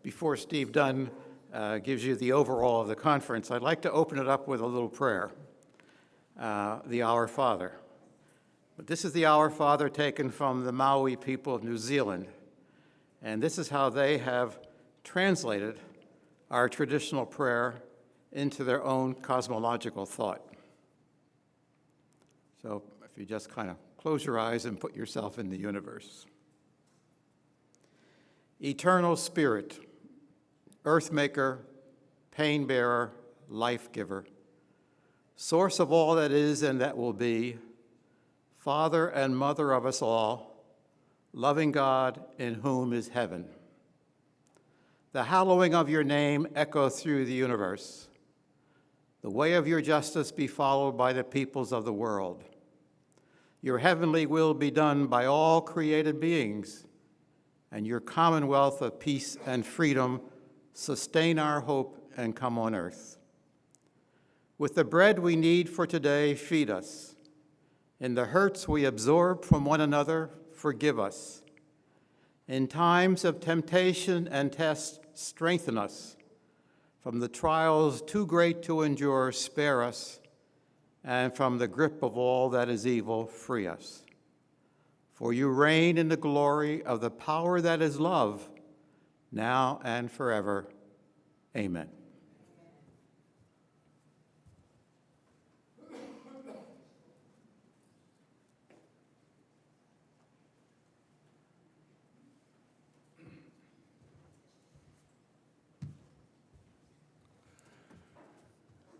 Before Steve Dunn gives you the overall of the conference, I'd like to open it up with a little prayer, the Our Father. But this is the Our Father taken from the Maori people of New Zealand, and this is how they have translated our traditional prayer into their own cosmological thought. So if you just kind of close your eyes and put yourself in the universe. Eternal Spirit, Earth Maker, Pain Bearer, Life Giver, Source of all that is and that will be, Father and Mother of us all, loving God in whom is heaven. The hallowing of your name echo through the universe. The way of your justice be followed by the peoples of the world. Your heavenly will be done by all created beings, and your commonwealth of peace and freedom sustain our hope and come on earth. With the bread we need for today, feed us. In the hurts we absorb from one another, forgive us. In times of temptation and test, strengthen us. From the trials too great to endure, spare us. And from the grip of all that is evil, free us. For you reign in the glory of the power that is love, now and forever. Amen.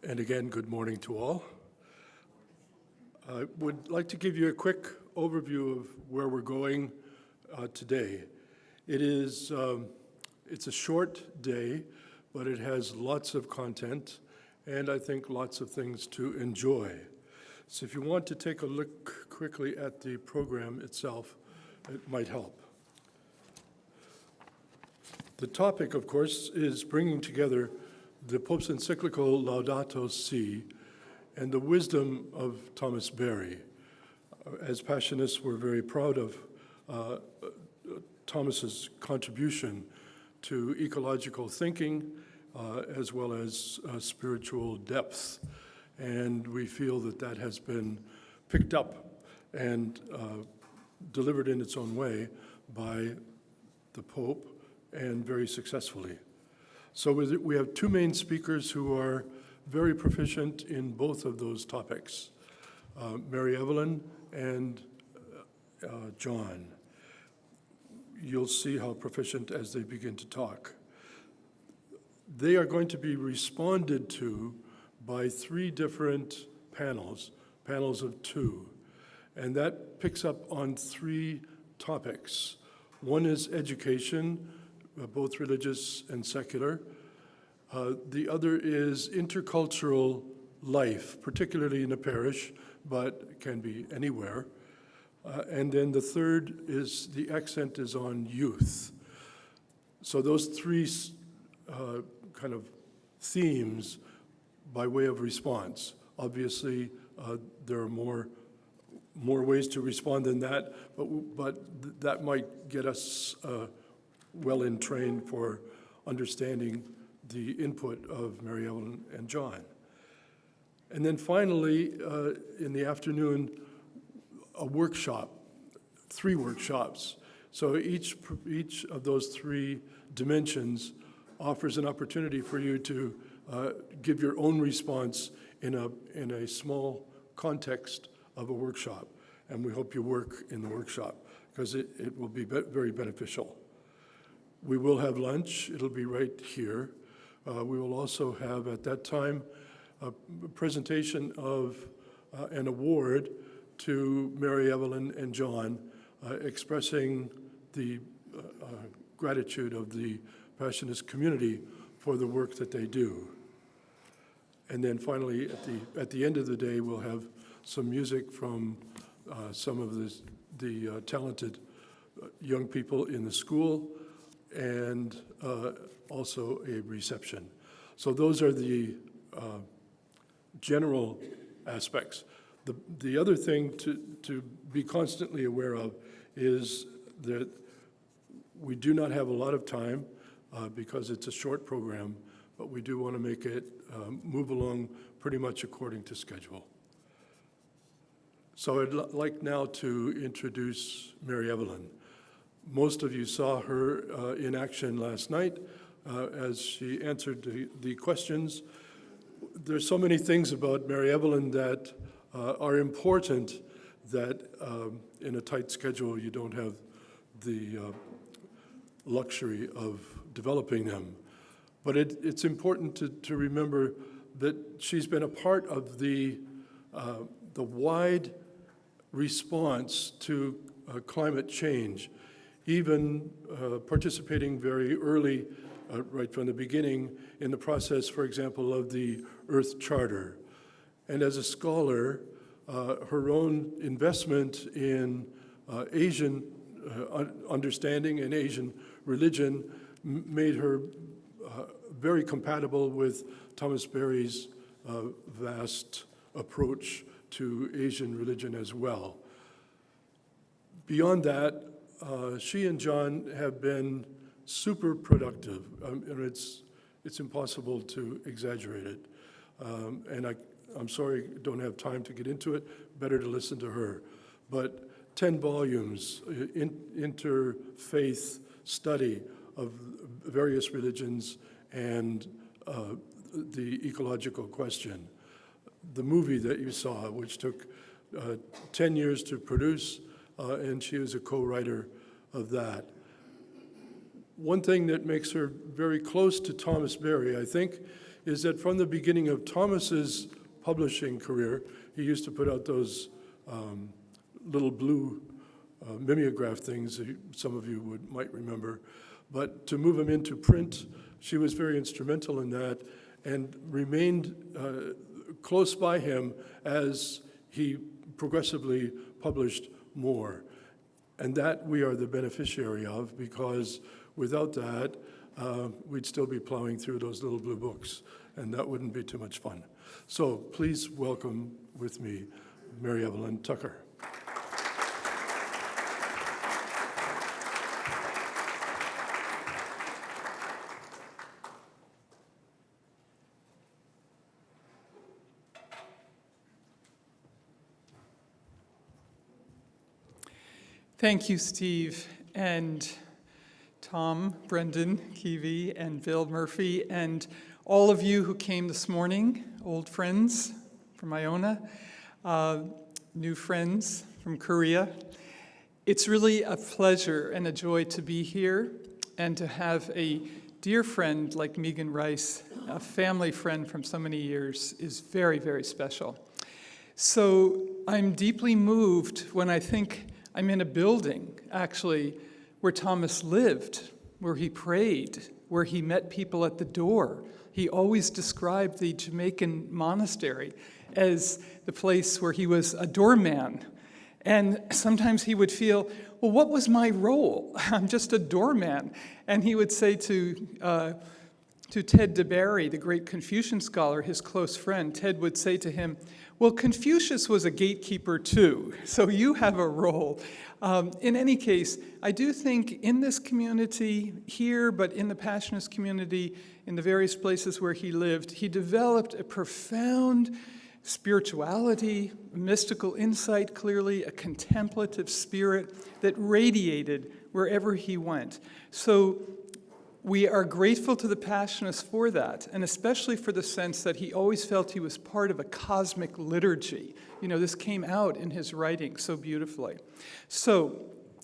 And again, good morning to all. I would like to give you a quick overview of where we're going today. It's a short day, but it has lots of content and I think lots of things to enjoy. So if you want to take a look quickly at the program itself, it might help. The topic, of course, is bringing together the Pope's encyclical Laudato Si and the wisdom of Thomas Berry. As Passionists, we're very proud of Thomas's contribution to ecological thinking as well as spiritual depth. And we feel that that has been picked up and delivered in its own way by the Pope, and very successfully. So we have two main speakers who are very proficient in both of those topics, Mary Evelyn and John. You'll see how proficient as they begin to talk. They are going to be responded to by three different panels of two, and that picks up on three topics. One is education, both religious and secular. The other is intercultural life, particularly in a parish, but can be anywhere. And then the third is, the accent is on youth. So those three kind of themes by way of response. Obviously, there are more ways to respond than that, but that might get us well in train for understanding the input of Mary Evelyn and John. And then finally, in the afternoon, a workshop, 3 workshops. So each of those 3 dimensions offers an opportunity for you to give your own response in a small context of a workshop. And we hope you work in the workshop because it will be very beneficial. We will have lunch. It'll be right here. We will also have, at that time, a presentation of an award to Mary Evelyn and John, expressing the gratitude of the Passionist community for the work that they do. And then finally, at the end of the day, we'll have some music from some of the talented young people in the school, and also a reception. So those are the general aspects. The other thing to be constantly aware of is that we do not have a lot of time. because it's a short program, but we do want to make it move along pretty much according to schedule. So I'd like now to introduce Mary Evelyn. Most of you saw her in action last night as she answered the questions. There's so many things about Mary Evelyn that are important that in a tight schedule you don't have the luxury of developing them. But it's important to remember that she's been a part of the wide response to climate change, even participating very early, right from the beginning, in the process, for example, of the Earth Charter. And as a scholar, her own investment in Asian understanding and Asian religion made her very compatible with Thomas Berry's vast approach to Asian religion as well. Beyond that, she and John have been super productive, and it's impossible to exaggerate it. And I'm sorry, don't have time to get into it, better to listen to her. But 10 volumes, interfaith study of various religions and the ecological question. The movie that you saw, which took 10 years to produce, and she was a co-writer of that. One thing that makes her very close to Thomas Berry, I think, is that from the beginning of Thomas's publishing career, he used to put out those little blue mimeograph things that some of you might remember. But to move him into print, she was very instrumental in that and remained close by him as he progressively published more. And that we are the beneficiary of, because without that, we'd still be plowing through those little blue books, and that wouldn't be too much fun. So please welcome with me Mary Evelyn Tucker. Thank you, Steve, and Tom, Brendan, Kiwi, and Bill Murphy, and all of you who came this morning, old friends from Iona, new friends from Korea. It's really a pleasure and a joy to be here and to have a dear friend like Megan Rice, a family friend from so many years, is very, very special. So I'm deeply moved when I think I'm in a building, actually, where Thomas lived, where he prayed, where he met people at the door. He always described the Jamaican monastery as the place where he was a doorman. And sometimes he would feel, well, what was my role? I'm just a doorman. And he would say to Ted DeBerry, the great Confucian scholar, his close friend, Ted would say to him, well, Confucius was a gatekeeper too, so you have a role. In any case, I do think in this community here, but in the Passionist community, in the various places where he lived, he developed a profound spirituality, mystical insight, clearly, a contemplative spirit that radiated wherever he went. So we are grateful to the Passionists for that, and especially for the sense that he always felt he was part of a cosmic liturgy. You know, this came out in his writing so beautifully. So,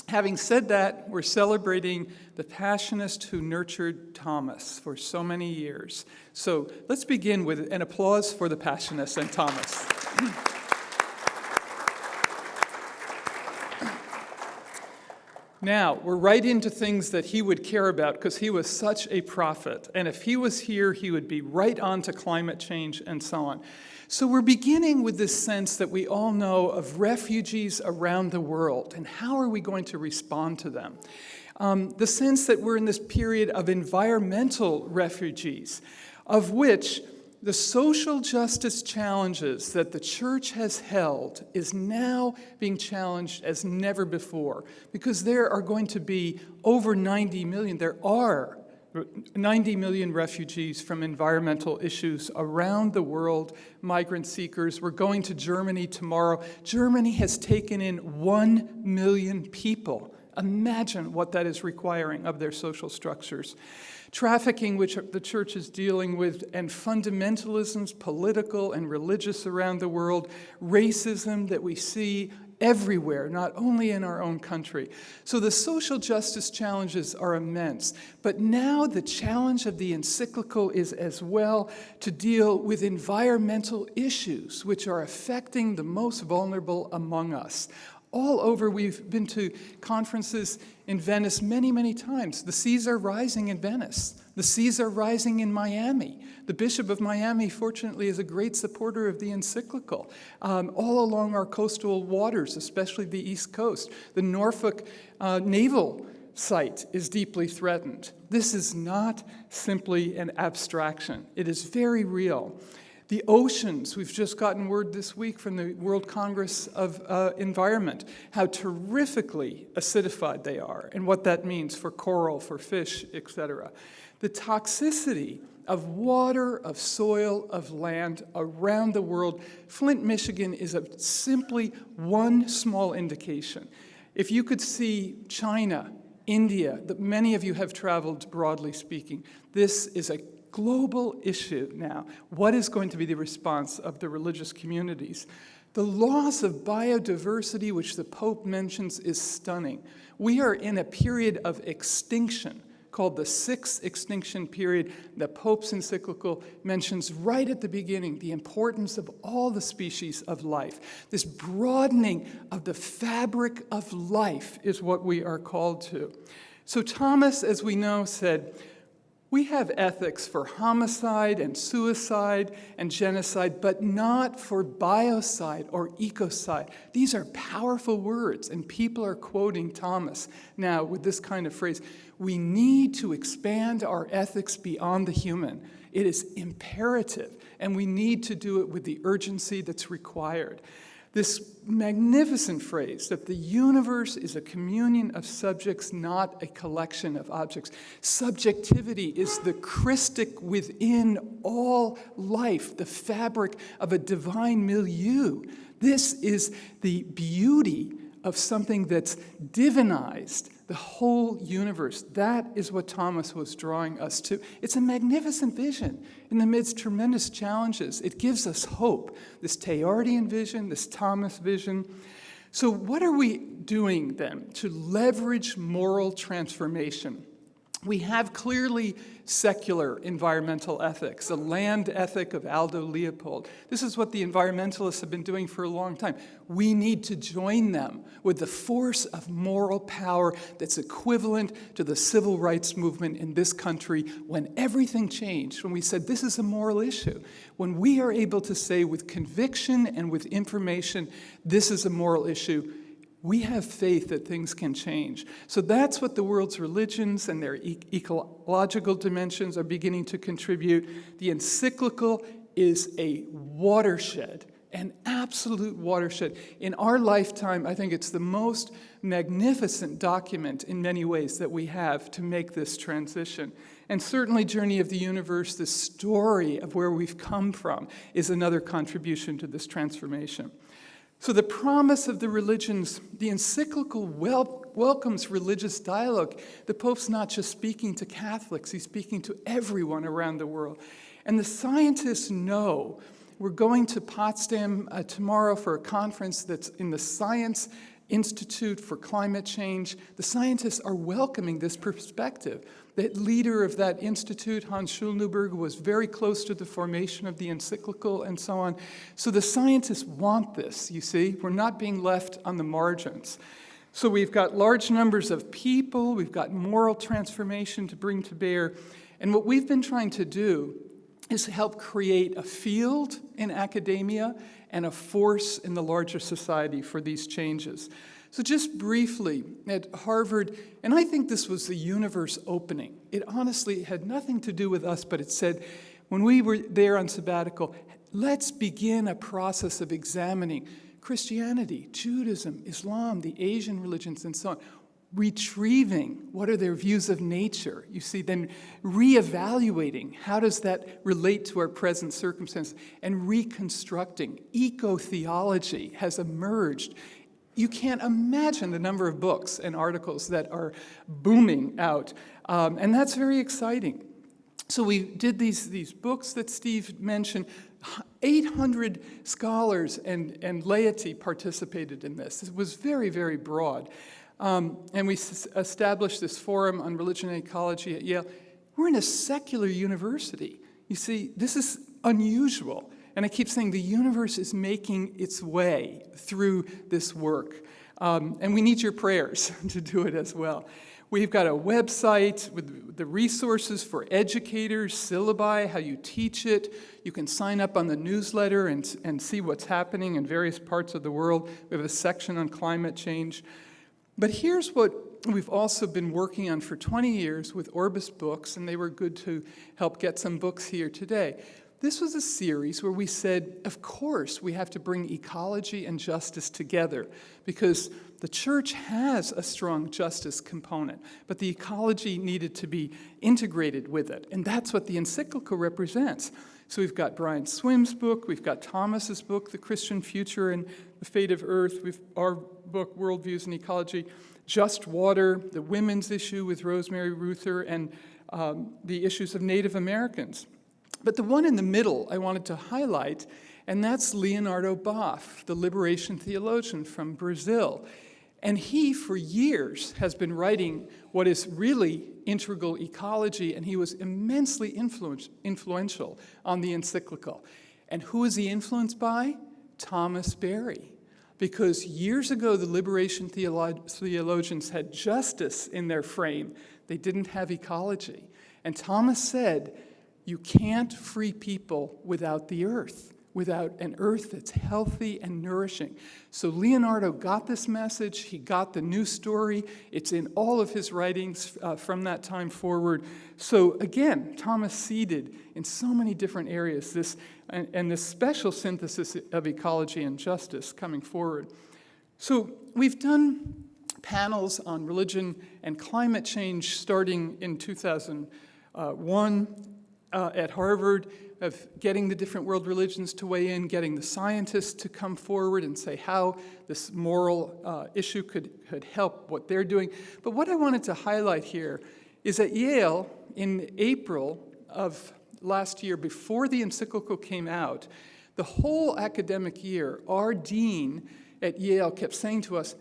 having said that, we're celebrating the Passionist who nurtured Thomas for so many years. So, let's begin with an applause for the Passionists and Thomas. Now, we're right into things that he would care about because he was such a prophet. And if he was here, he would be right on to climate change and so on. So we're beginning with this sense that we all know of refugees around the world. And how are we going to respond to them? The sense that we're in this period of environmental refugees, of which the social justice challenges that the church has held is now being challenged as never before, because there are going to be over 90 million, there are 90 million refugees from environmental issues around the world, migrant seekers. We're going to Germany tomorrow. Germany has taken in 1 million people. Imagine what that is requiring of their social structures. Trafficking, which the church is dealing with, and fundamentalisms, political and religious around the world, racism that we see everywhere, not only in our own country. So the social justice challenges are immense. But now the challenge of the encyclical is as well to deal with environmental issues, which are affecting the most vulnerable among us. All over, we've been to conferences in Venice many, many times. The seas are rising in Venice. The seas are rising in Miami. The Bishop of Miami, fortunately, is a great supporter of the encyclical. All along our coastal waters, especially the East Coast, the Norfolk naval site is deeply threatened. This is not simply an abstraction. It is very real. The oceans, we've just gotten word this week from the World Congress of Environment, how terrifically acidified they are and what that means for coral, for fish, etc. The toxicity of water, of soil, of land around the world. Flint, Michigan is simply one small indication. If you could see China, India, that many of you have traveled, broadly speaking, this is a global issue now. What is going to be the response of the religious communities? The loss of biodiversity, which the Pope mentions, is stunning. We are in a period of extinction called the Sixth Extinction Period. The Pope's encyclical mentions right at the beginning the importance of all the species of life. This broadening of the fabric of life is what we are called to. So Thomas, as we know, said, we have ethics for homicide and suicide and genocide, but not for biocide or ecocide. These are powerful words, and people are quoting Thomas now with this kind of phrase. We need to expand our ethics beyond the human. It is imperative, and we need to do it with the urgency that's required. This magnificent phrase that the universe is a communion of subjects, not a collection of objects. Subjectivity is the Christic within all life, the fabric of a divine milieu. This is the beauty of something that's divinized, the whole universe. That is what Thomas was drawing us to. It's a magnificent vision in the midst of tremendous challenges. It gives us hope, this Teilhardian vision, this Thomas vision. So what are we doing then to leverage moral transformation? We have clearly secular environmental ethics, the land ethic of Aldo Leopold. This is what the environmentalists have been doing for a long time. We need to join them with the force of moral power that's equivalent to the civil rights movement in this country when everything changed, when we said this is a moral issue. When we are able to say with conviction and with information, this is a moral issue, we have faith that things can change. So that's what the world's religions and their ecological dimensions are beginning to contribute. The encyclical is a watershed, an absolute watershed. In our lifetime, I think it's the most magnificent document in many ways that we have to make this transition. And certainly Journey of the Universe, the story of where we've come from, is another contribution to this transformation. So the promise of the religions, the encyclical welcomes religious dialogue. The Pope's not just speaking to Catholics, he's speaking to everyone around the world. And the scientists know. We're going to Potsdam tomorrow for a conference that's in the Science Institute for Climate Change. The scientists are welcoming this perspective. The leader of that institute, Hans Schulneuberger, was very close to the formation of the encyclical and so on. So the scientists want this, you see. We're not being left on the margins. So we've got large numbers of people, we've got moral transformation to bring to bear. And what we've been trying to do is help create a field in academia and a force in the larger society for these changes. So just briefly, at Harvard, and I think this was the universe opening. It honestly had nothing to do with us, but it said, when we were there on sabbatical, let's begin a process of examining Christianity, Judaism, Islam, the Asian religions, and so on. retrieving what are their views of nature. You see, then reevaluating how does that relate to our present circumstances, and reconstructing. Eco-theology has emerged. You can't imagine the number of books and articles that are booming out, and that's very exciting. So we did these books that Steve mentioned. 800 scholars and laity participated in this. It was very, very broad. And we established this forum on religion and ecology at Yale. We're in a secular university. You see, this is unusual. And I keep saying the universe is making its way through this work. And we need your prayers to do it as well. We've got a website with the resources for educators, syllabi, how you teach it. You can sign up on the newsletter and see what's happening in various parts of the world. We have a section on climate change. But here's what we've also been working on for 20 years with Orbis Books, and they were good to help get some books here today. This was a series where we said, of course, we have to bring ecology and justice together because the church has a strong justice component, but the ecology needed to be integrated with it, and that's what the encyclical represents. So we've got Brian Swim's book, we've got Thomas's book, The Christian Future and the Fate of Earth, our book, Worldviews and Ecology, Just Water, the women's issue with Rosemary Ruther, and the issues of Native Americans. But the one in the middle I wanted to highlight, and that's Leonardo Boff, the liberation theologian from Brazil. And he, for years, has been writing what is really integral ecology, and he was immensely influential on the encyclical. And who is he influenced by? Thomas Berry. Because years ago, the liberation theologians had justice in their frame. They didn't have ecology. And Thomas said, you can't free people without the earth, without an earth that's healthy and nourishing. So Leonardo got this message. He got the new story. It's in all of his writings from that time forward. So again, Thomas seeded in so many different areas this and this special synthesis of ecology and justice coming forward. So we've done panels on religion and climate change starting in 2001 at Harvard, of getting the different world religions to weigh in, getting the scientists to come forward and say how this moral issue could help what they're doing. But what I wanted to highlight here is at Yale, in April of last year, before the encyclical came out, the whole academic year, our dean at Yale kept saying to us,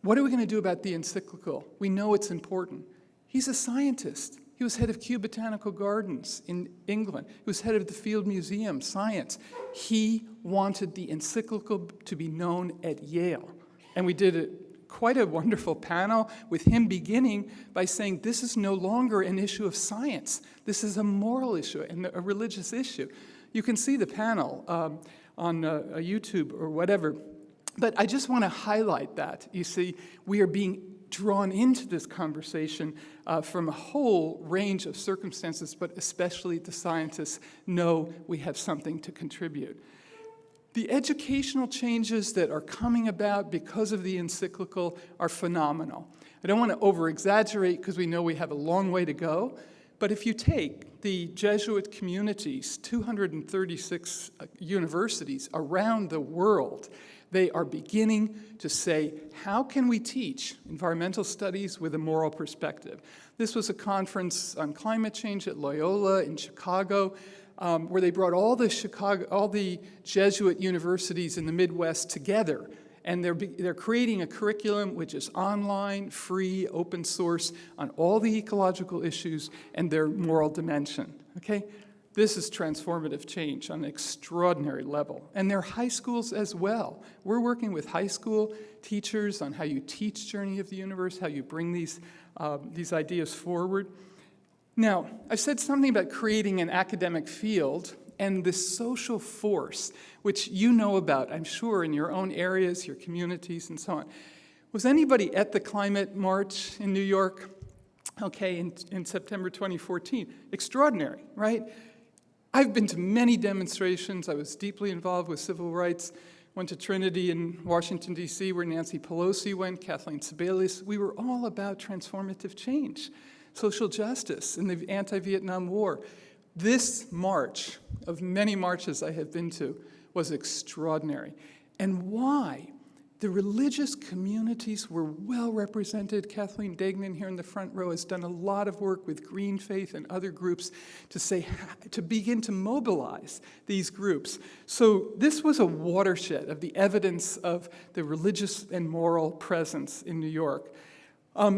what are we going to do about the encyclical? We know it's important. He's a scientist. He was head of Kew Botanical Gardens in England. He was head of the Field Museum, science. He wanted the encyclical to be known at Yale. And we did quite a wonderful panel with him beginning by saying this is no longer an issue of science. This is a moral issue and a religious issue. You can see the panel on YouTube or whatever. But I just want to highlight that. You see, we are being drawn into this conversation from a whole range of circumstances, but especially the scientists know we have something to contribute. The educational changes that are coming about because of the encyclical are phenomenal. I don't want to over-exaggerate because we know we have a long way to go, but if you take the Jesuit communities, 236 universities around the world, they are beginning to say, how can we teach environmental studies with a moral perspective? This was a conference on climate change at Loyola in Chicago, where they brought all the Jesuit universities in the Midwest together, and they're creating a curriculum which is online, free, open source on all the ecological issues and their moral dimension. Okay? This is transformative change on an extraordinary level. And they're high schools as well. We're working with high school teachers on how you teach Journey of the Universe, how you bring these ideas forward. Now, I've said something about creating an academic field and this social force, which you know about, I'm sure, in your own areas, your communities, and so on. Was anybody at the climate march in New York? Okay, in September 2014. Extraordinary, right? I've been to many demonstrations. I was deeply involved with civil rights went to Trinity in Washington, D.C., where Nancy Pelosi went, Kathleen Sebelius. We were all about transformative change, social justice, and the anti-Vietnam War. This march, of many marches I have been to, was extraordinary. And why? The religious communities were well represented. Kathleen Degnan here in the front row has done a lot of work with Green Faith and other groups to begin to mobilize these groups. So this was a watershed of the evidence of the religious and moral presence in New York.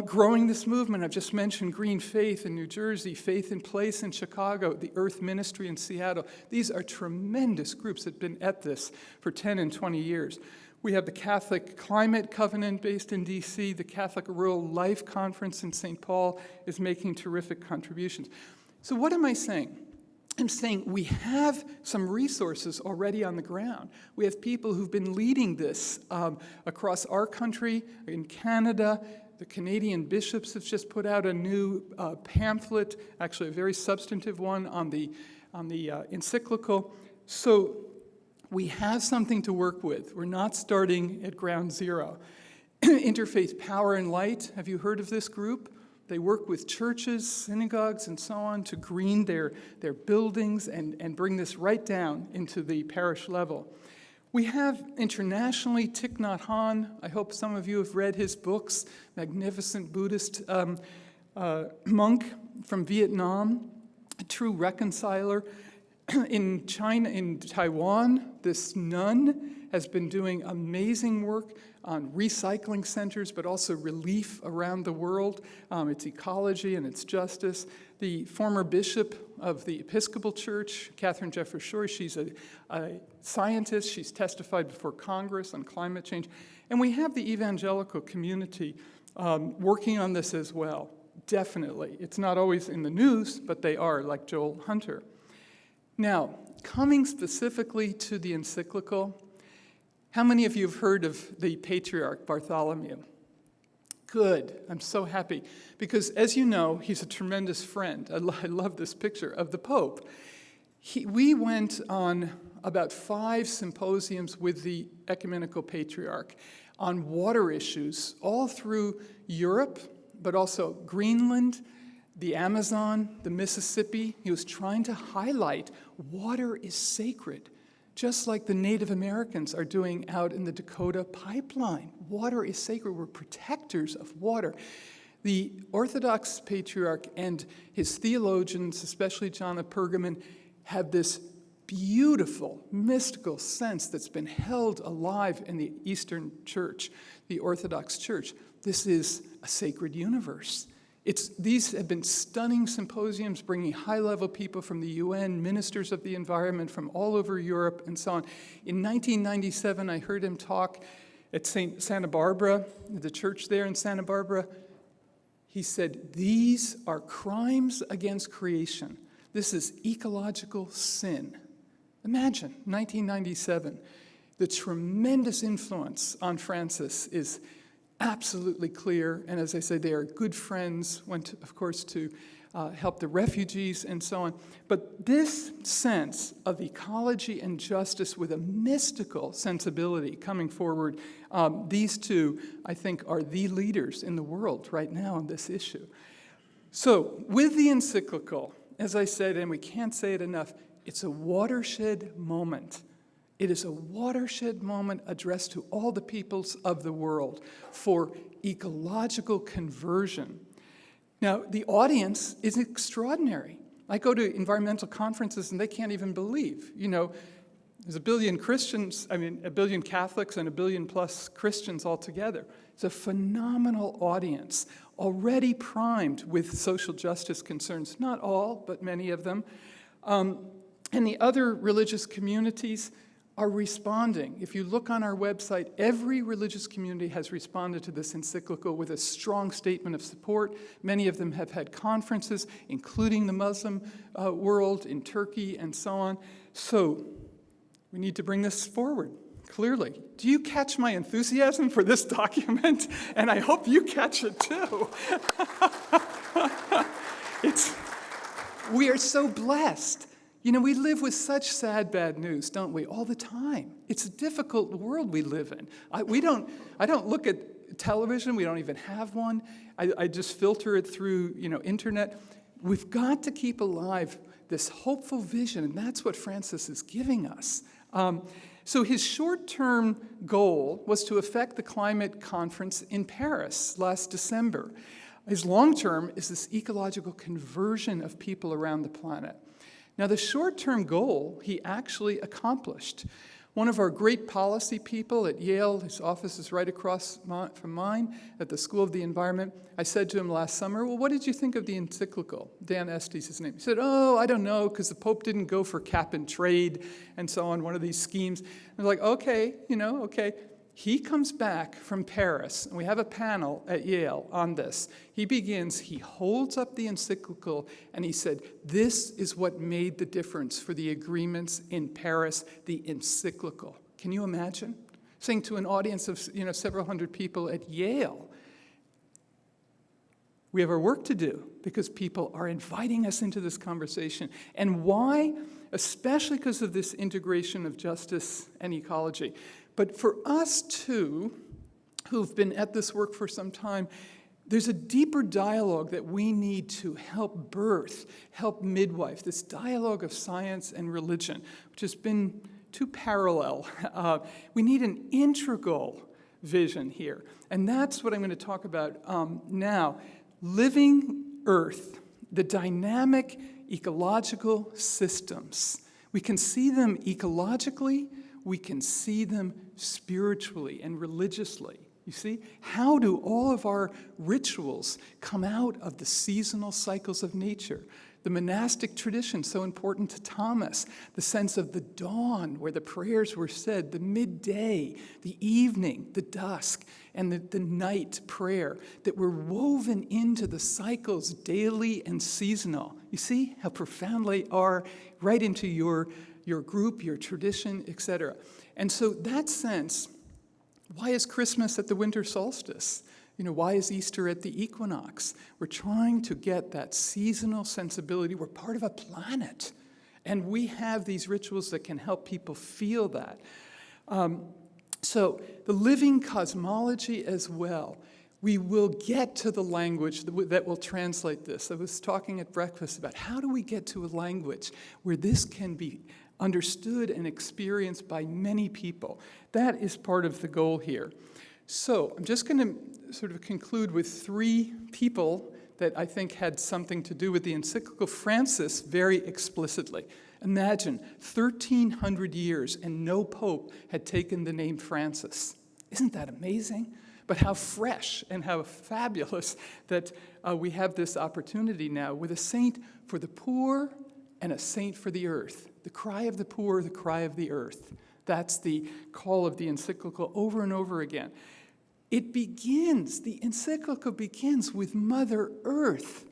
Growing this movement, I've just mentioned Green Faith in New Jersey, Faith in Place in Chicago, the Earth Ministry in Seattle. These are tremendous groups that have been at this for 10 and 20 years. We have the Catholic Climate Covenant based in D.C. The Catholic Rural Life Conference in St. Paul is making terrific contributions. So what am I saying? I'm saying we have some resources already on the ground. We have people who've been leading this across our country, in Canada. The Canadian bishops have just put out a new pamphlet, actually a very substantive one on the encyclical. So we have something to work with. We're not starting at ground zero. Interfaith Power and Light, have you heard of this group? They work with churches, synagogues, and so on to green their buildings and bring this right down into the parish level. We have internationally Thich Nhat Hanh. I hope some of you have read his books, magnificent Buddhist monk from Vietnam, a true reconciler. In China, in Taiwan, this nun has been doing amazing work on recycling centers, but also relief around the world. Its ecology and its justice. The former bishop of the Episcopal Church, Catherine Jeffers Schori, she's a scientist. She's testified before Congress on climate change. And we have the evangelical community working on this as well, definitely. It's not always in the news, but they are, like Joel Hunter. Now, coming specifically to the encyclical, how many of you have heard of the Patriarch Bartholomew? Good, I'm so happy, because as you know, he's a tremendous friend. I love this picture of the Pope. We went on about 5 symposiums with the Ecumenical Patriarch on water issues all through Europe, but also Greenland, the Amazon, the Mississippi. He was trying to highlight water is sacred, just like the Native Americans are doing out in the Dakota pipeline. Water is sacred. We're protectors of water. The Orthodox Patriarch and his theologians, especially John of Pergamon, have this beautiful, mystical sense that's been held alive in the Eastern Church, the Orthodox Church. This is a sacred universe. These have been stunning symposiums bringing high-level people from the UN, ministers of the environment from all over Europe, and so on. In 1997, I heard him talk at Santa Barbara, the church there in Santa Barbara. He said, these are crimes against creation. This is ecological sin. Imagine, 1997. The tremendous influence on Francis is absolutely clear, and as I said, they are good friends, went, of course, to help the refugees and so on. But this sense of ecology and justice with a mystical sensibility coming forward, these two, I think, are the leaders in the world right now on this issue. So, with the encyclical, as I said, and we can't say it enough, it's a watershed moment. It is a watershed moment addressed to all the peoples of the world for ecological conversion. Now, the audience is extraordinary. I go to environmental conferences and they can't even believe. You know, there's 1 billion Christians, 1 billion Catholics and 1 billion plus Christians altogether. It's a phenomenal audience, already primed with social justice concerns. Not all, but many of them. And the other religious communities are responding. If you look on our website, every religious community has responded to this encyclical with a strong statement of support. Many of them have had conferences, including the Muslim world in Turkey and so on. So we need to bring this forward, clearly. Do you catch my enthusiasm for this document? And I hope you catch it too. We are so blessed. You know, we live with such sad, bad news, don't we, all the time? It's a difficult world we live in. I don't look at television. We don't even have one. I just filter it through, internet. We've got to keep alive this hopeful vision, and that's what Francis is giving us. So his short-term goal was to effect the climate conference in Paris last December. His long-term is this ecological conversion of people around the planet. Now, the short-term goal he actually accomplished. One of our great policy people at Yale, his office is right across from mine at the School of the Environment, I said to him last summer, well, what did you think of the encyclical? Dan Estes, his name. He said, oh, I don't know, because the Pope didn't go for cap and trade and so on, one of these schemes. And I'm like, okay, okay. He comes back from Paris, and we have a panel at Yale on this. He holds up the encyclical, and he said, this is what made the difference for the agreements in Paris, the encyclical. Can you imagine? Saying to an audience of several hundred people at Yale, we have our work to do because people are inviting us into this conversation. And why? Especially because of this integration of justice and ecology. But for us, too, who've been at this work for some time, there's a deeper dialogue that we need to help birth, help midwife, this dialogue of science and religion, which has been too parallel. We need an integral vision here. And that's what I'm going to talk about now. Living Earth, the dynamic ecological systems. We can see them ecologically, we can see them spiritually and religiously. You see? How do all of our rituals come out of the seasonal cycles of nature? The monastic tradition, so important to Thomas, the sense of the dawn, where the prayers were said, the midday, the evening, the dusk, and the night prayer that were woven into the cycles daily and seasonal. You see how profound they are right into your group, your tradition, etc. And so that sense, why is Christmas at the winter solstice? Why is Easter at the equinox? We're trying to get that seasonal sensibility. We're part of a planet, and we have these rituals that can help people feel that. So the living cosmology as well. We will get to the language that will translate this. I was talking at breakfast about how do we get to a language where this can be understood and experienced by many people. That is part of the goal here. So I'm just going to sort of conclude with three people that I think had something to do with the encyclical. Francis, very explicitly. Imagine 1,300 years and no pope had taken the name Francis. Isn't that amazing? But how fresh and how fabulous that we have this opportunity now with a saint for the poor and a saint for the earth. The cry of the poor, the cry of the earth. That's the call of the encyclical over and over again. The encyclical begins with Mother Earth.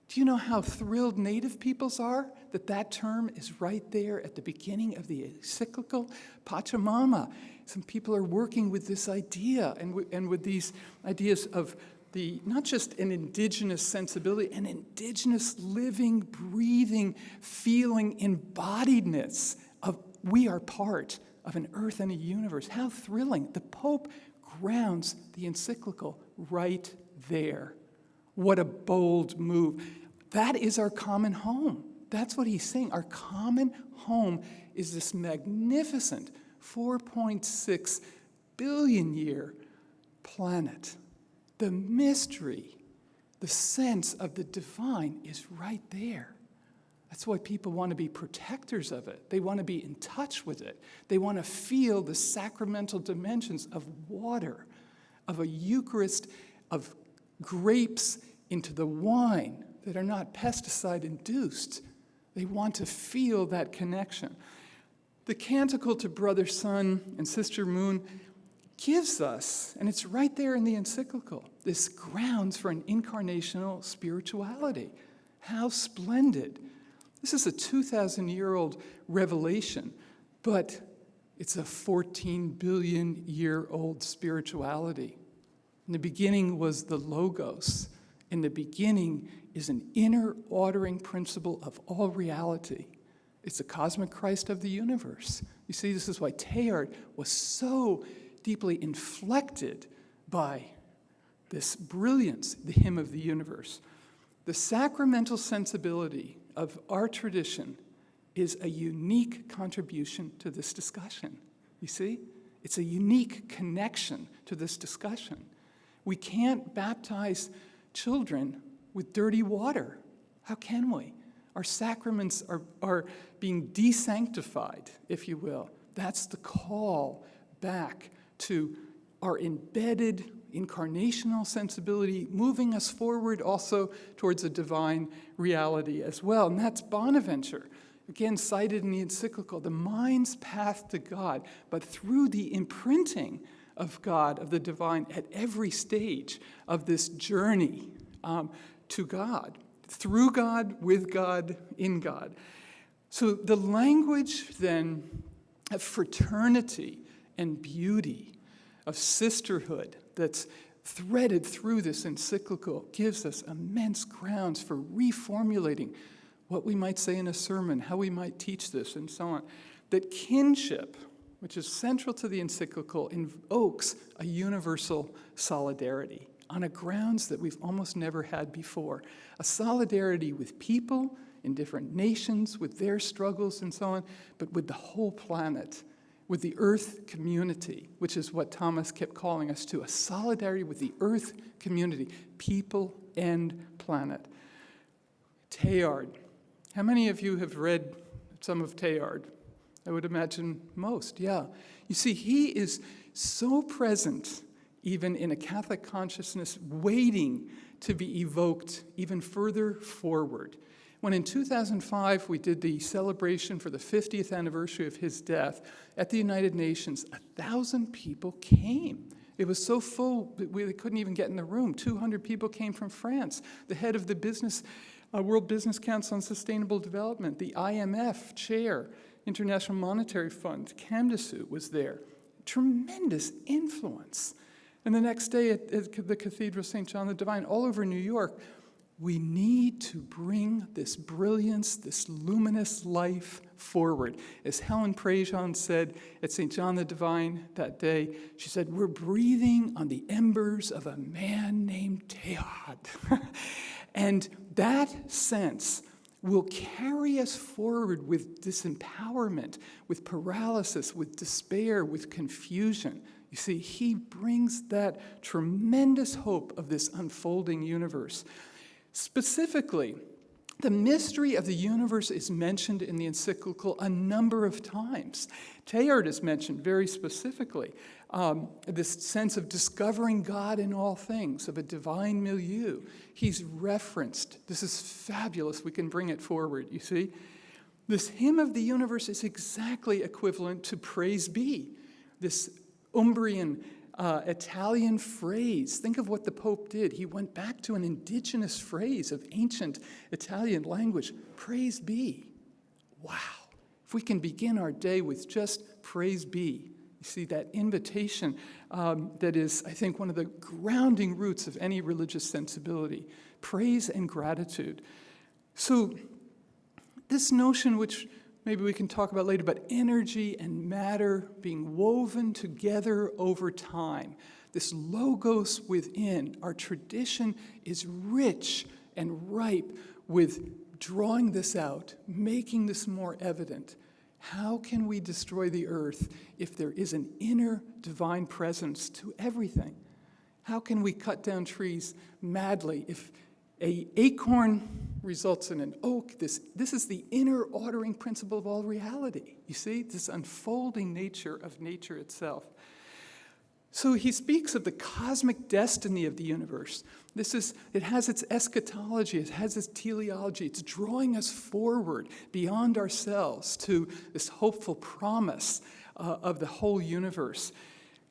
Do you know how thrilled Native peoples are that term is right there at the beginning of the encyclical? Pachamama. Some people are working with this idea and with these ideas of not just an indigenous sensibility, an indigenous living, breathing, feeling embodiedness of we are part of an earth and a universe. How thrilling. The Pope grounds the encyclical right there. What a bold move. That is our common home. That's what he's saying. Our common home is this magnificent 4.6 billion year planet. The mystery, the sense of the divine is right there. That's why people want to be protectors of it. They want to be in touch with it. They want to feel the sacramental dimensions of water, of a Eucharist, of grapes into the wine that are not pesticide-induced. They want to feel that connection. The canticle to Brother Sun and Sister Moon gives us, and it's right there in the encyclical, this grounds for an incarnational spirituality. How splendid. This is a 2,000-year-old revelation, but it's a 14-billion-year-old spirituality. In the beginning was the Logos. In the beginning is an inner ordering principle of all reality. It's the cosmic Christ of the universe. You see, this is why Teilhard was so deeply inflected by this brilliance, the hymn of the universe. The sacramental sensibility of our tradition is a unique contribution to this discussion. You see? It's a unique connection to this discussion. We can't baptize children with dirty water. How can we? Our sacraments are being desanctified, if you will. That's the call back to our embedded incarnational sensibility, moving us forward also towards a divine reality as well. And that's Bonaventure, again cited in the encyclical, the mind's path to God, but through the imprinting of God, of the divine, at every stage of this journey to God, through God, with God, in God. So the language then of fraternity and beauty, of sisterhood that's threaded through this encyclical gives us immense grounds for reformulating what we might say in a sermon, how we might teach this, and so on. That kinship, which is central to the encyclical, invokes a universal solidarity on a grounds that we've almost never had before. A solidarity with people in different nations, with their struggles and so on, but with the whole planet, with the earth community, which is what Thomas kept calling us to, a solidarity with the earth community, people and planet. Teilhard. How many of you have read some of Teilhard? I would imagine most, yeah. You see, he is so present, even in a Catholic consciousness, waiting to be evoked even further forward. When in 2005 we did the celebration for the 50th anniversary of his death at the United Nations, 1,000 people came. It was so full that we couldn't even get in the room. 200 people came from France. The head of the World Business Council on Sustainable Development, the IMF chair, International Monetary Fund, Camdessu was there. Tremendous influence. And the next day at the Cathedral St. John the Divine, all over New York, we need to bring this brilliance, this luminous life forward. As Helen Prejean said at St. John the Divine that day, she said, we're breathing on the embers of a man named Teilhard. And that sense will carry us forward with disempowerment, with paralysis, with despair, with confusion. You see, he brings that tremendous hope of this unfolding universe. Specifically, the mystery of the universe is mentioned in the encyclical a number of times. Teilhard is mentioned very specifically, this sense of discovering God in all things, of a divine milieu. He's referenced. This is fabulous. We can bring it forward, you see. This hymn of the universe is exactly equivalent to Praise Be, this Umbrian Italian phrase. Think of what the Pope did. He went back to an indigenous phrase of ancient Italian language, praise be. Wow. If we can begin our day with just praise be, you see that invitation that is, I think, one of the grounding roots of any religious sensibility, praise and gratitude. So this notion, which maybe we can talk about later, but energy and matter being woven together over time. This logos within, our tradition is rich and ripe with drawing this out, making this more evident. How can we destroy the earth if there is an inner divine presence to everything? How can we cut down trees madly if an acorn results in an oak? This is the inner ordering principle of all reality. You see, this unfolding nature of nature itself. So he speaks of the cosmic destiny of the universe. It has its eschatology, it has its teleology. It's drawing us forward beyond ourselves to this hopeful promise of the whole universe.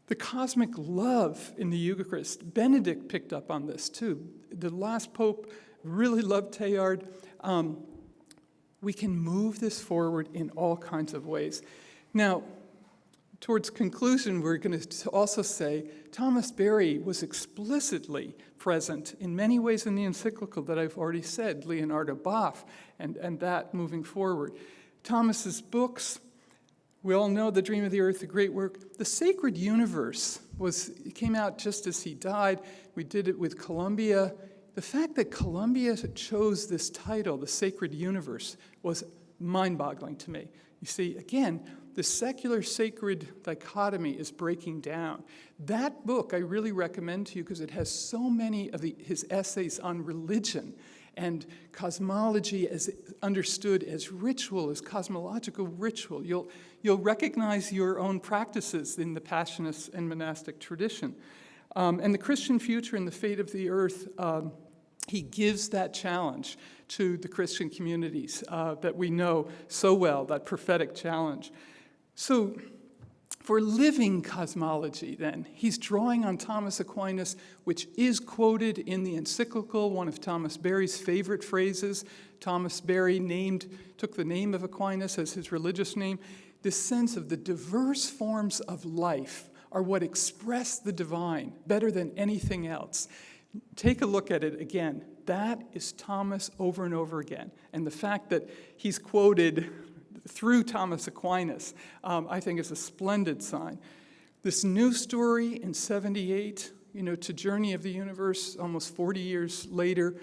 The cosmic love in the Eucharist, Benedict picked up on this too. The last Pope really loved Teilhard. We can move this forward in all kinds of ways. Now, towards conclusion, we're going to also say Thomas Berry was explicitly present in many ways in the encyclical that I've already said, Leonardo Boff, and that moving forward. Thomas's books, we all know The Dream of the Earth, The Great Work. The Sacred Universe came out just as he died. We did it with Columbia. The fact that Columbia chose this title, The Sacred Universe, was mind-boggling to me. You see, again, the secular-sacred dichotomy is breaking down. That book I really recommend to you because it has so many of his essays on religion and cosmology as understood as ritual, as cosmological ritual. You'll recognize your own practices in the Passionist and monastic tradition. And the Christian Future and the Fate of the Earth, he gives that challenge to the Christian communities that we know so well, that prophetic challenge. So for living cosmology, then, he's drawing on Thomas Aquinas, which is quoted in the encyclical, one of Thomas Berry's favorite phrases. Thomas Berry took the name of Aquinas as his religious name. This sense of the diverse forms of life are what express the divine better than anything else. Take a look at it again. That is Thomas over and over again. And the fact that he's quoted through Thomas Aquinas, I think is a splendid sign. This new story in 78, to Journey of the Universe, almost 40 years later,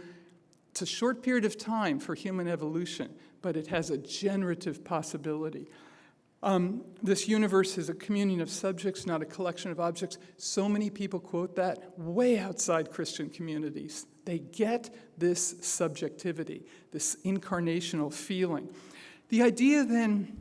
it's a short period of time for human evolution, but it has a generative possibility. This universe is a communion of subjects, not a collection of objects. So many people quote that way outside Christian communities. They get this subjectivity, this incarnational feeling. The idea then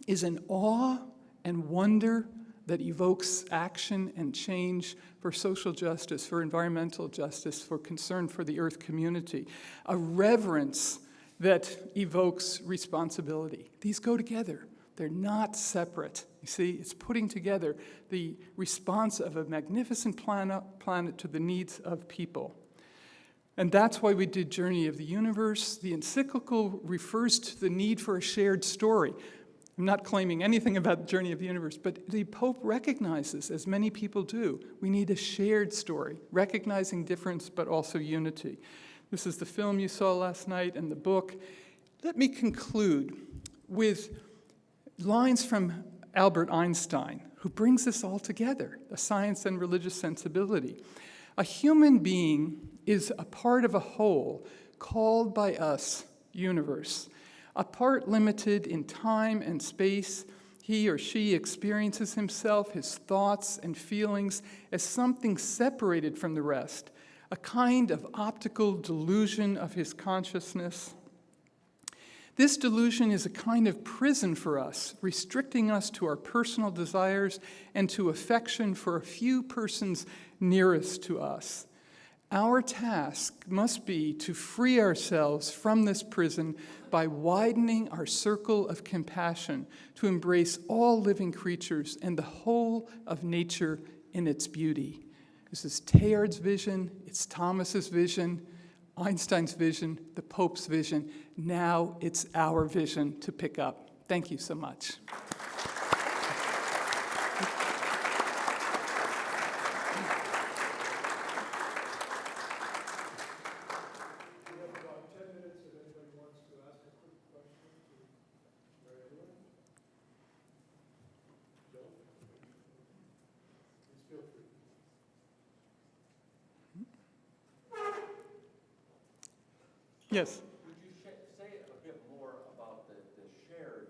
is an awe and wonder that evokes action and change for social justice, for environmental justice, for concern for the earth community. A reverence that evokes responsibility. These go together. They're not separate. You see, it's putting together the response of a magnificent planet to the needs of people. And that's why we did Journey of the Universe. The encyclical refers to the need for a shared story. I'm not claiming anything about the Journey of the Universe, but the Pope recognizes, as many people do, we need a shared story, recognizing difference but also unity. This is the film you saw last night and the book. Let me conclude with lines from Albert Einstein, who brings this all together, the science and religious sensibility. A human being is a part of a whole called by us universe. A part limited in time and space, he or she experiences himself, his thoughts and feelings as something separated from the rest, a kind of optical delusion of his consciousness. This delusion is a kind of prison for us, restricting us to our personal desires and to affection for a few persons nearest to us. Our task must be to free ourselves from this prison by widening our circle of compassion to embrace all living creatures and the whole of nature in its beauty. This is Teilhard's vision, it's Thomas's vision, Einstein's vision, the Pope's vision. Now it's our vision to pick up. Thank you so much. Yes. Would you say a bit more about the shared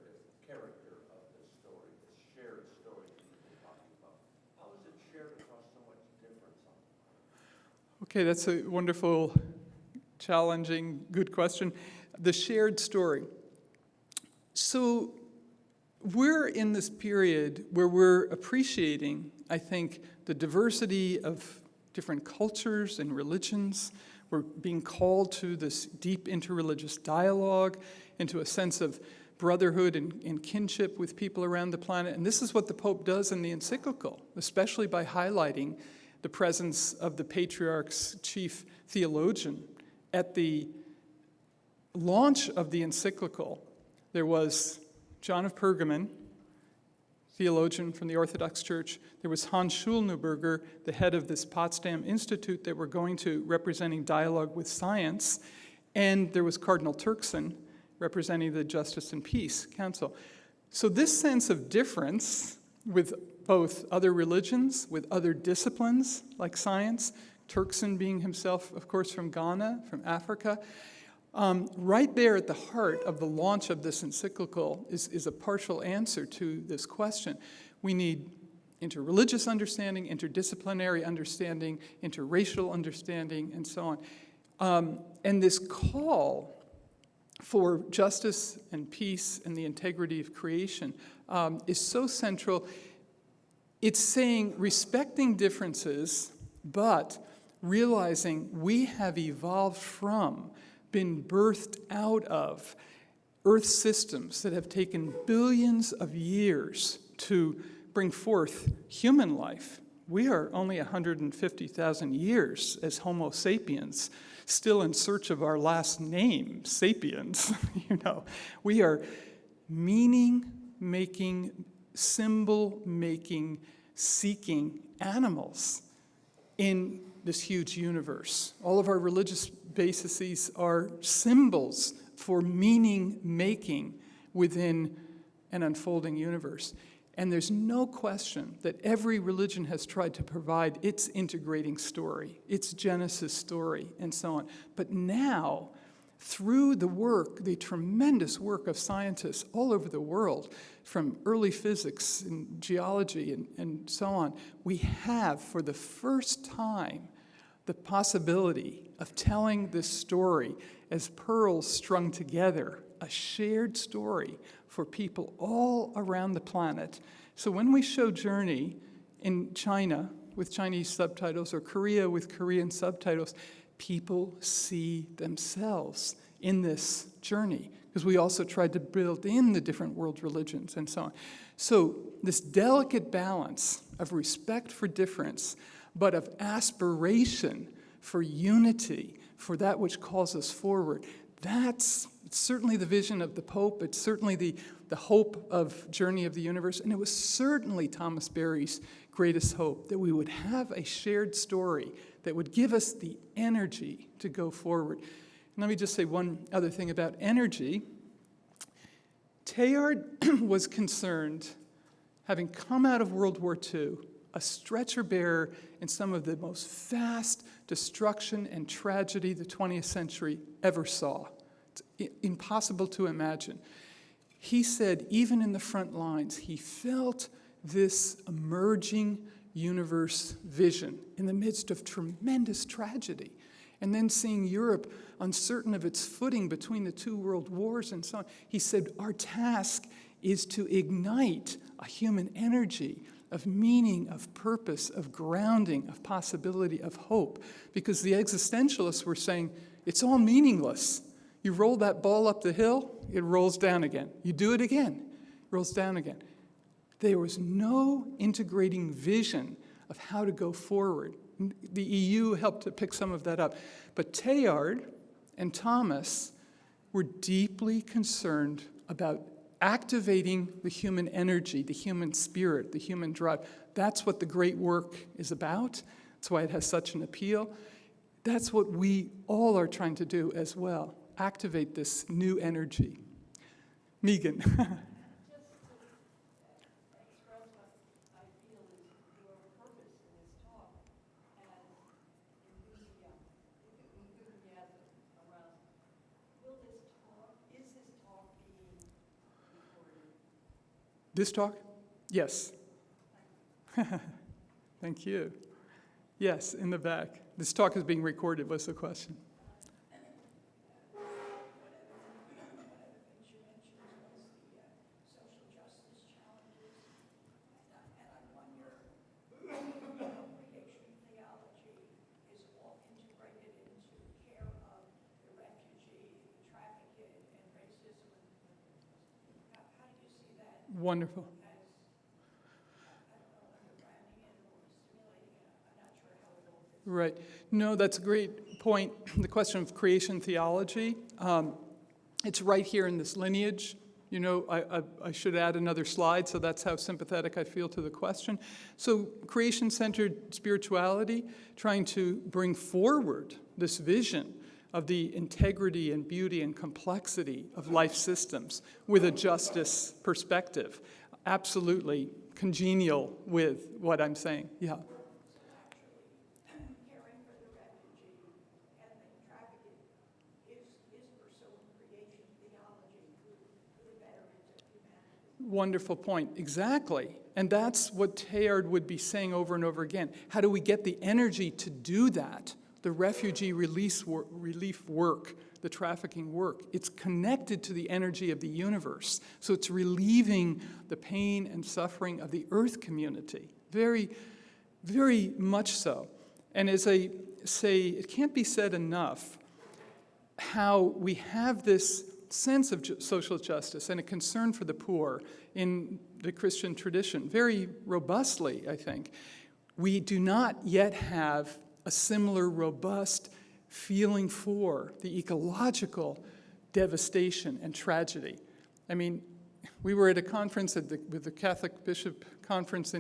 character of this story, this shared story that you've been talking about? How is it shared across so much difference? Okay, that's a wonderful, challenging, good question. The shared story. So we're in this period where we're appreciating, I think, the diversity of different cultures and religions. We're being called to this deep interreligious dialogue, into a sense of brotherhood and kinship with people around the planet. And this is what the Pope does in the encyclical, especially by highlighting the presence of the Patriarch's chief theologian. At the launch of the encyclical, there was John of Pergamon, theologian from the Orthodox Church. There was Hans Schulneuberger, the head of this Potsdam Institute that we're going to, representing dialogue with science. And there was Cardinal Turkson, representing the Justice and Peace Council. So this sense of difference with both other religions, with other disciplines like science, Turkson being himself, of course, from Ghana, from Africa, right there at the heart of the launch of this encyclical is a partial answer to this question. We need interreligious understanding, interdisciplinary understanding, interracial understanding, and so on. And this call for justice and peace and the integrity of creation is so central. It's saying respecting differences, but realizing we have evolved from, been birthed out of Earth systems that have taken billions of years to bring forth human life. We are only 150,000 years as Homo sapiens, still in search of our last name, sapiens. We are meaning-making, symbol-making, seeking animals in this huge universe. All of our religious bases are symbols for meaning-making within an unfolding universe. And there's no question that every religion has tried to provide its integrating story, its Genesis story, and so on. But now, through the work, the tremendous work of scientists all over the world, from early physics and geology and so on, we have, for the first time, the possibility of telling this story as pearls strung together, a shared story for people all around the planet. So when we show Journey in China with Chinese subtitles or Korea with Korean subtitles, people see themselves in this journey, because we also tried to build in the different world religions and so on. So this delicate balance of respect for difference, but of aspiration for unity, for that which calls us forward, that's certainly the vision of the Pope. It's certainly the hope of Journey of the Universe. And it was certainly Thomas Berry's greatest hope, that we would have a shared story that would give us the energy to go forward. And let me just say one other thing about energy. Teilhard was concerned, having come out of World War II, a stretcher bearer in some of the most vast destruction and tragedy the 20th century ever saw. It's impossible to imagine. He said, even in the front lines, he felt this emerging universe vision in the midst of tremendous tragedy. And then seeing Europe uncertain of its footing between the two world wars and so on, he said, our task is to ignite a human energy of meaning, of purpose, of grounding, of possibility, of hope. Because the existentialists were saying, it's all meaningless. You roll that ball up the hill, it rolls down again. You do it again, it rolls down again. There was no integrating vision of how to go forward. The EU helped to pick some of that up. But Teilhard and Thomas were deeply concerned about activating the human energy, the human spirit, the human drive. That's what the great work is about. That's why it has such an appeal. That's what we all are trying to do as well, activate this new energy. Megan. Just to express what I feel is your purpose in this talk as enthusiasm around, is this talk being recorded? This talk? Yes. Thank you. Yes, in the back. This talk is being recorded, was the question. Wonderful. Right. No, that's a great point. The question of creation theology, it's right here in this lineage. You know, I should add another slide, so that's how sympathetic I feel to the question. So creation-centered spirituality, trying to bring forward this vision of the integrity and beauty and complexity of life systems with a justice perspective. Absolutely congenial with what I'm saying. Yeah. Caring for the refugee and the trafficking is pursuing creation theology for the betterment of humanity. Wonderful point. Exactly. And that's what Teilhard would be saying over and over again. How do we get the energy to do that? The refugee relief work, the trafficking work. It's connected to the energy of the universe. So it's relieving the pain and suffering of the earth community. Very, very much so. And as I say, it can't be said enough how we have this sense of social justice and a concern for the poor in the Christian tradition, very robustly, I think. We do not yet have a similar robust feeling for the ecological devastation and tragedy. I mean, we were at a conference with the Catholic Bishop Conference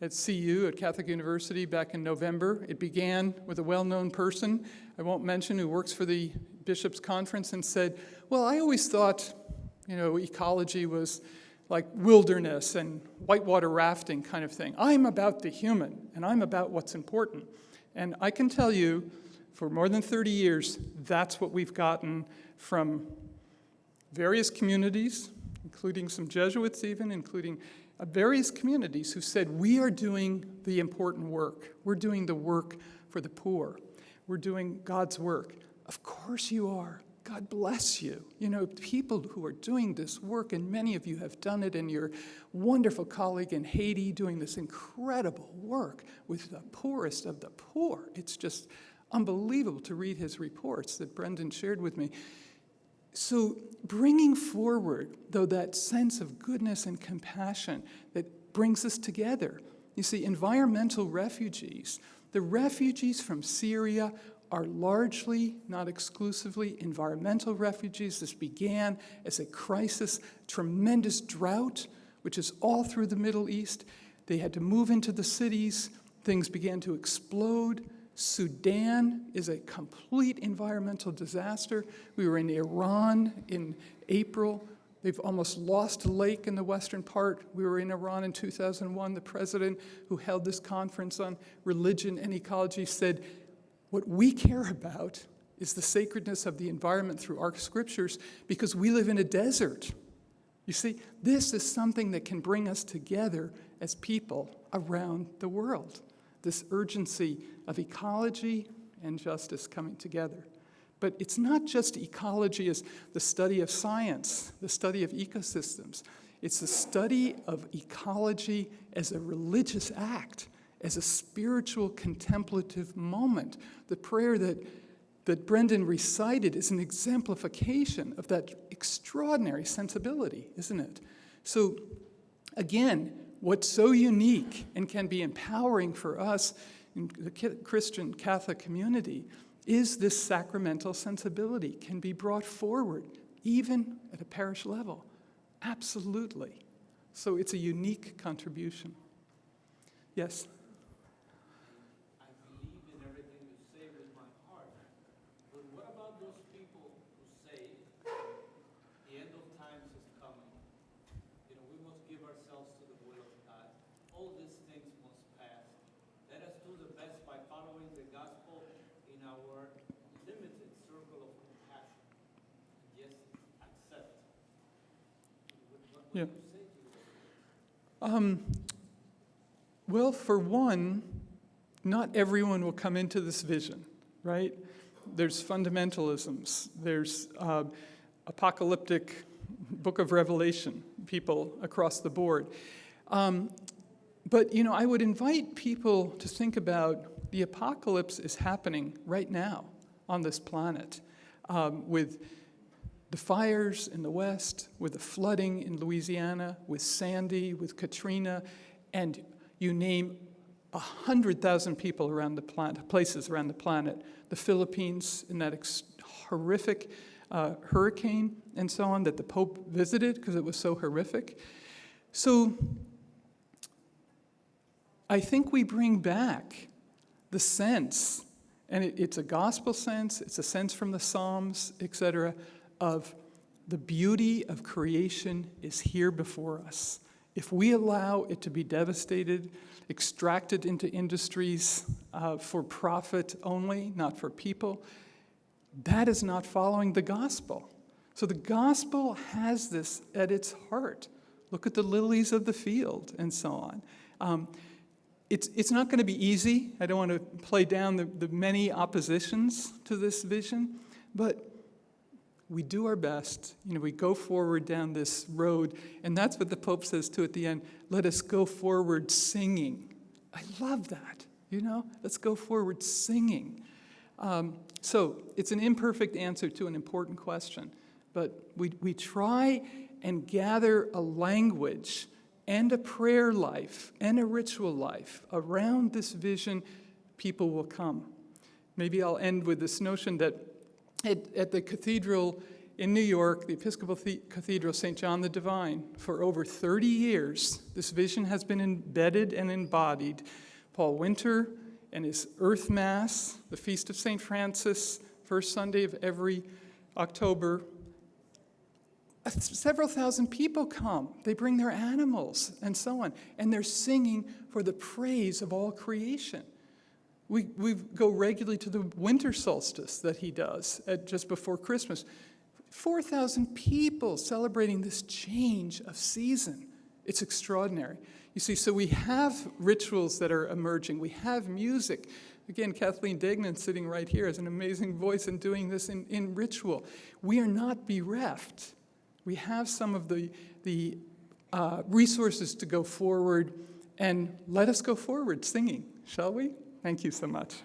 at CU, at Catholic University, back in November. It began with a well-known person, I won't mention, who works for the Bishops' Conference, and said, well, I always thought, ecology was like wilderness and whitewater rafting kind of thing. I'm about the human, and I'm about what's important. And I can tell you, for more than 30 years, that's what we've gotten from various communities, including some Jesuits even, including various communities who said, we are doing the important work. We're doing the work for the poor. We're doing God's work. Of course you are. God bless you. People who are doing this work, and many of you have done it, and your wonderful colleague in Haiti doing this incredible work with the poorest of the poor. It's just unbelievable to read his reports that Brendan shared with me. So bringing forward, though, that sense of goodness and compassion that brings us together. You see, environmental refugees, the refugees from Syria are largely, not exclusively, environmental refugees. This began as a crisis, tremendous drought, which is all through the Middle East. They had to move into the cities. Things began to explode. Sudan is a complete environmental disaster. We were in Iran in April. They've almost lost a lake in the western part. We were in Iran in 2001. The president who held this conference on religion and ecology said, what we care about is the sacredness of the environment through our scriptures because we live in a desert. You see, this is something that can bring us together as people around the world. This urgency of ecology and justice coming together. But it's not just ecology as the study of science, the study of ecosystems. It's the study of ecology as a religious act, as a spiritual contemplative moment. The prayer that Brendan recited is an exemplification of that extraordinary sensibility, isn't it? So again, what's so unique and can be empowering for us in the Christian Catholic community is this sacramental sensibility can be brought forward, even at a parish level. Absolutely. So it's a unique contribution. Yes? I believe in everything you say with my heart. But what about those people who say the end of times is coming? We must give ourselves to the will of God. All these things must pass. Let us do the best by following the gospel in our limited circle of compassion. Yes, accept. What Yeah. do you say to those? Well, for one, not everyone will come into this vision, right? There's fundamentalisms. There's apocalyptic Book of Revelation people across the board. But, I would invite people to think about the apocalypse is happening right now on this planet with the fires in the West, with the flooding in Louisiana, with Sandy, with Katrina, and you name 100,000 people around the planet, places around the planet, the Philippines in that horrific hurricane and so on that the Pope visited because it was so horrific. So I think we bring back the sense And it's a gospel sense, it's a sense from the Psalms, etc., of the beauty of creation is here before us. If we allow it to be devastated, extracted into industries for profit only, not for people, that is not following the gospel. So the gospel has this at its heart. Look at the lilies of the field and so on. It's not going to be easy. I don't want to play down the many oppositions to this vision, but we do our best. We go forward down this road, and that's what the Pope says too at the end. Let us go forward singing. I love that. Let's go forward singing. So it's an imperfect answer to an important question, but we try and gather a language and a prayer life and a ritual life around this vision. People will come. Maybe I'll end with this notion that at the cathedral in New York, the Episcopal Cathedral, St. John the Divine, for over 30 years, this vision has been embedded and embodied. Paul Winter and his Earth Mass, the Feast of St. Francis, first Sunday of every October, several thousand people come. They bring their animals and so on, and they're singing for the praise of all creation. We go regularly to the winter solstice that he does just before Christmas. 4,000 people celebrating this change of season. It's extraordinary. You see, so we have rituals that are emerging. We have music. Again, Kathleen Degnan, sitting right here, has an amazing voice in doing this in ritual. We are not bereft. We have some of the resources to go forward, and let us go forward singing, shall we? Thank you so much.